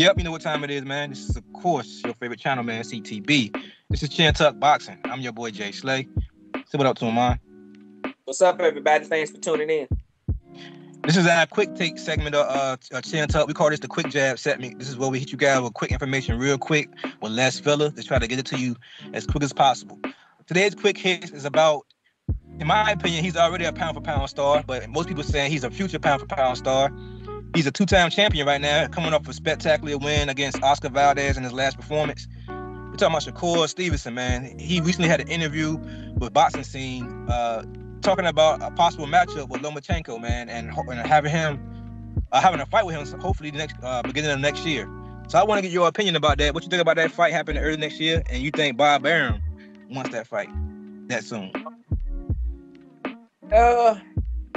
Yep, you know what time it is, man. This is, of course, your favorite channel, man, CTB. This is Chin Tuck Boxing. I'm your boy, Jay Slay. Say what up to him, man. What's up, everybody? Thanks for tuning in. This is our quick take segment of Chin Tuck. We call this the quick jab segment. This is where we hit you guys with quick information real quick with less filler to try to get it to you as quick as possible. Today's quick hit is about, in my opinion, he's already a pound-for-pound star, but most people saying he's a future pound-for-pound star. He's a two-time champion right now, coming off a spectacular win against Oscar Valdez in his last performance. We're talking about Shakur Stevenson, man. He recently had an interview with Boxing Scene talking about a possible matchup with Lomachenko, man, and having a fight with him hopefully the next beginning of next year. So I want to get your opinion about that. What you think about that fight happening early next year, and you think Bob Arum wants that fight that soon?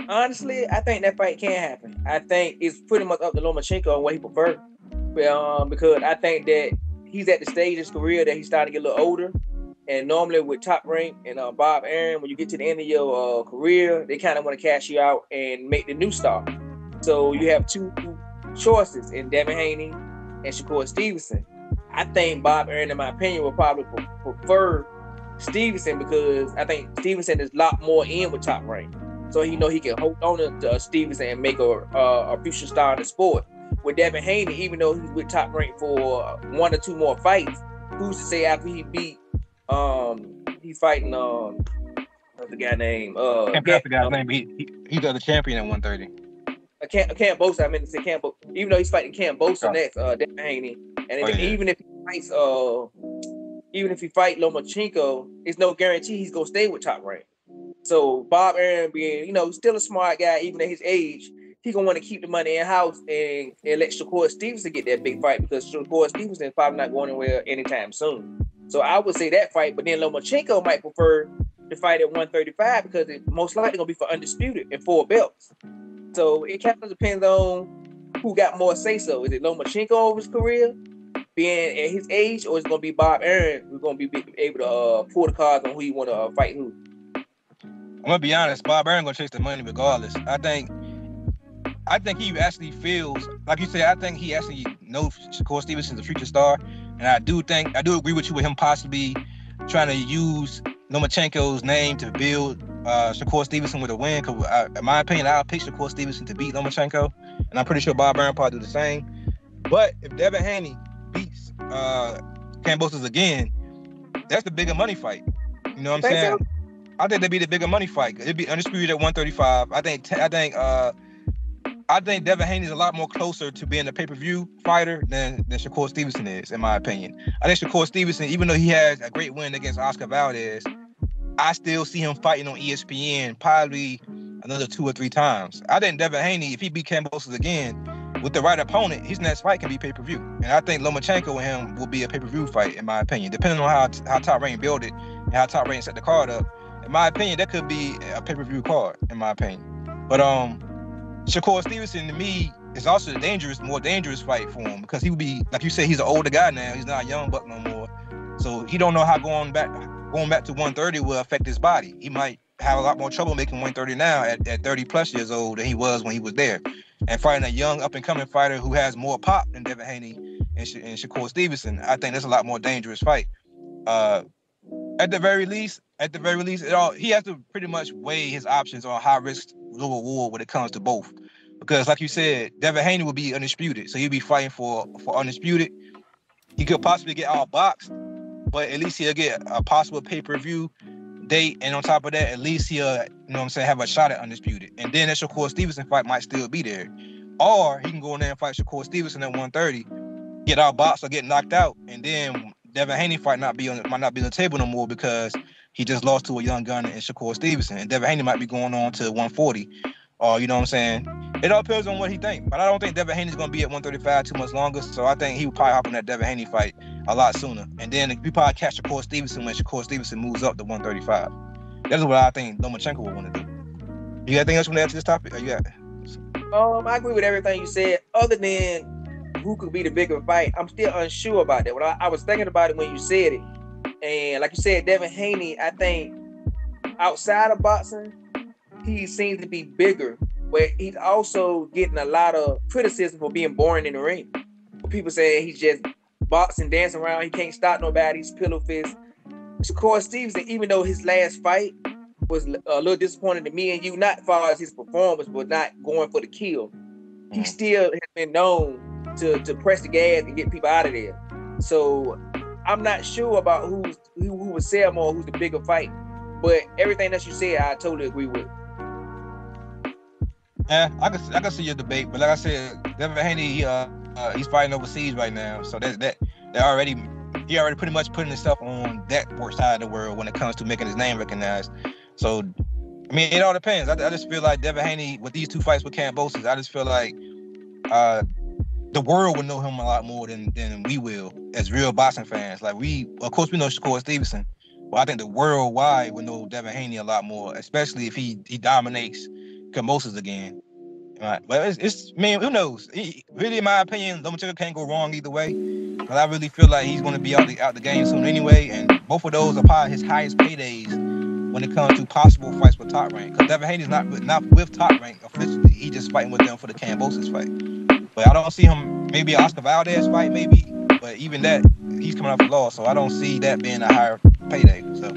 Honestly, I think that fight can happen. I think it's pretty much up to Lomachenko on what he prefers. Because I think that he's at the stage of his career that he's starting to get a little older. And normally with Top Rank and Bob Arum, when you get to the end of your career, they kind of want to cash you out and make the new star. So you have two choices in Devin Haney and Shakur Stevenson. I think Bob Arum, in my opinion, will probably prefer Stevenson because I think Stevenson is a lot more in with Top Rank. So he can hold on to Stevenson and make a future star in the sport. With Devin Haney, even though he's with Top Rank for one or two more fights, who's to say after he beat he's fighting what's the guy name? Can't pronounce the guy's name. He's the champion at 130. Can't boast. I meant to say can't boast. Even though he's fighting can't boast next, Devin Haney, and even if he fight Lomachenko, it's no guarantee he's gonna stay with Top Rank. So Bob Arum being, still a smart guy, even at his age, he gonna want to keep the money in house and let Shakur Stevenson get that big fight because Shakur Stevenson is probably not going anywhere anytime soon. So I would say that fight, but then Lomachenko might prefer to fight at 135 because it's most likely gonna be for undisputed and 4 belts. So it kind of depends on who got more say so. Is it Lomachenko over his career, being at his age, or is it gonna be Bob Arum who's gonna be able to pull the cards on who you want to fight who? I'm gonna be honest, Bob Arum gonna chase the money regardless. I think he actually feels, like you said, I think he actually knows Shakur Stevenson's a future star. And I do agree with you with him possibly trying to use Lomachenko's name to build Shakur Stevenson with a win. Because in my opinion, I'll pick Shakur Stevenson to beat Lomachenko. And I'm pretty sure Bob Arum probably do the same. But if Devin Haney beats Kambosos again, that's the bigger money fight. You know what I'm saying? So? I think that'd be the bigger money fight. It'd be undisputed at 135. I think Devin Haney is a lot more closer to being a pay-per-view fighter than Shakur Stevenson is, in my opinion. I think Shakur Stevenson, even though he has a great win against Oscar Valdez, I still see him fighting on ESPN probably another 2 or 3 times. I think Devin Haney, if he beat Kambosos again, with the right opponent, his next fight can be pay-per-view. And I think Lomachenko and him will be a pay-per-view fight, in my opinion. Depending on how Top Rank built it and how Top Rank set the card up, in my opinion, that could be a pay-per-view card, in my opinion. But Shakur Stevenson, to me, is also a more dangerous fight for him because he would be, like you said, he's an older guy now. He's not a young buck no more. So he don't know how going back to 130 will affect his body. He might have a lot more trouble making 130 now at 30 plus years old than he was when he was there. And fighting a young up-and-coming fighter who has more pop than Devin Haney and Shakur Stevenson, I think that's a lot more dangerous fight. At the very least, he has to pretty much weigh his options on high risk, low reward when it comes to both. Because like you said, Devin Haney will be undisputed, so he'll be fighting for undisputed. He could possibly get outboxed, but at least he'll get a possible pay-per-view date, and on top of that, at least he'll, have a shot at undisputed. And then that Shakur Stevenson fight might still be there. Or he can go in there and fight Shakur Stevenson at 130, get outboxed or get knocked out, and then Devin Haney fight might not be on the table no more because he just lost to a young gunner in Shakur Stevenson. And Devin Haney might be going on to 140. Or, you know what I'm saying? It all depends on what he thinks. But I don't think Devin Haney's going to be at 135 too much longer. So I think he would probably hop on that Devin Haney fight a lot sooner. And then we probably catch Shakur Stevenson when Shakur Stevenson moves up to 135. That's what I think Lomachenko would want to do. You got anything else you want to add to this topic? I agree with everything you said. Other than who could be the bigger fight, I'm still unsure about that. When I was thinking about it when you said it, and like you said, Devin Haney, I think outside of boxing, he seems to be bigger, but he's also getting a lot of criticism for being boring in the ring. people saying he's just boxing, dancing around. He can't stop nobody. He's pillow fist. Shakur Stevenson, even though his last fight was a little disappointing to me and you, not as far as his performance, but not going for the kill, he still has been known to press the gas and get people out of there. So I'm not sure about who would sell more, who's the bigger fight. But everything that you said, I totally agree with. Yeah, I can see your debate, but like I said, Devin Haney, he's fighting overseas right now, so he already pretty much putting himself on that side of the world when it comes to making his name recognized. So, I mean, it all depends. I just feel like Devin Haney with these 2 fights with Kambosos, I just feel like the world would know him a lot more than we will as real boxing fans. Like of course, we know Shakur Stevenson, but I think the worldwide would know Devin Haney a lot more, especially if he dominates Kambosos again. Right. But it's man, who knows? Really, in my opinion, Lomachenko can't go wrong either way. But I really feel like he's going to be out the game soon anyway, and both of those are probably his highest paydays when it comes to possible fights with Top Rank. Because Devin Haney's not with Top Rank officially. He's just fighting with them for the Kambosos fight. But I don't see him, maybe an Oscar Valdez fight, maybe. But even that, he's coming off a loss, so I don't see that being a higher payday. So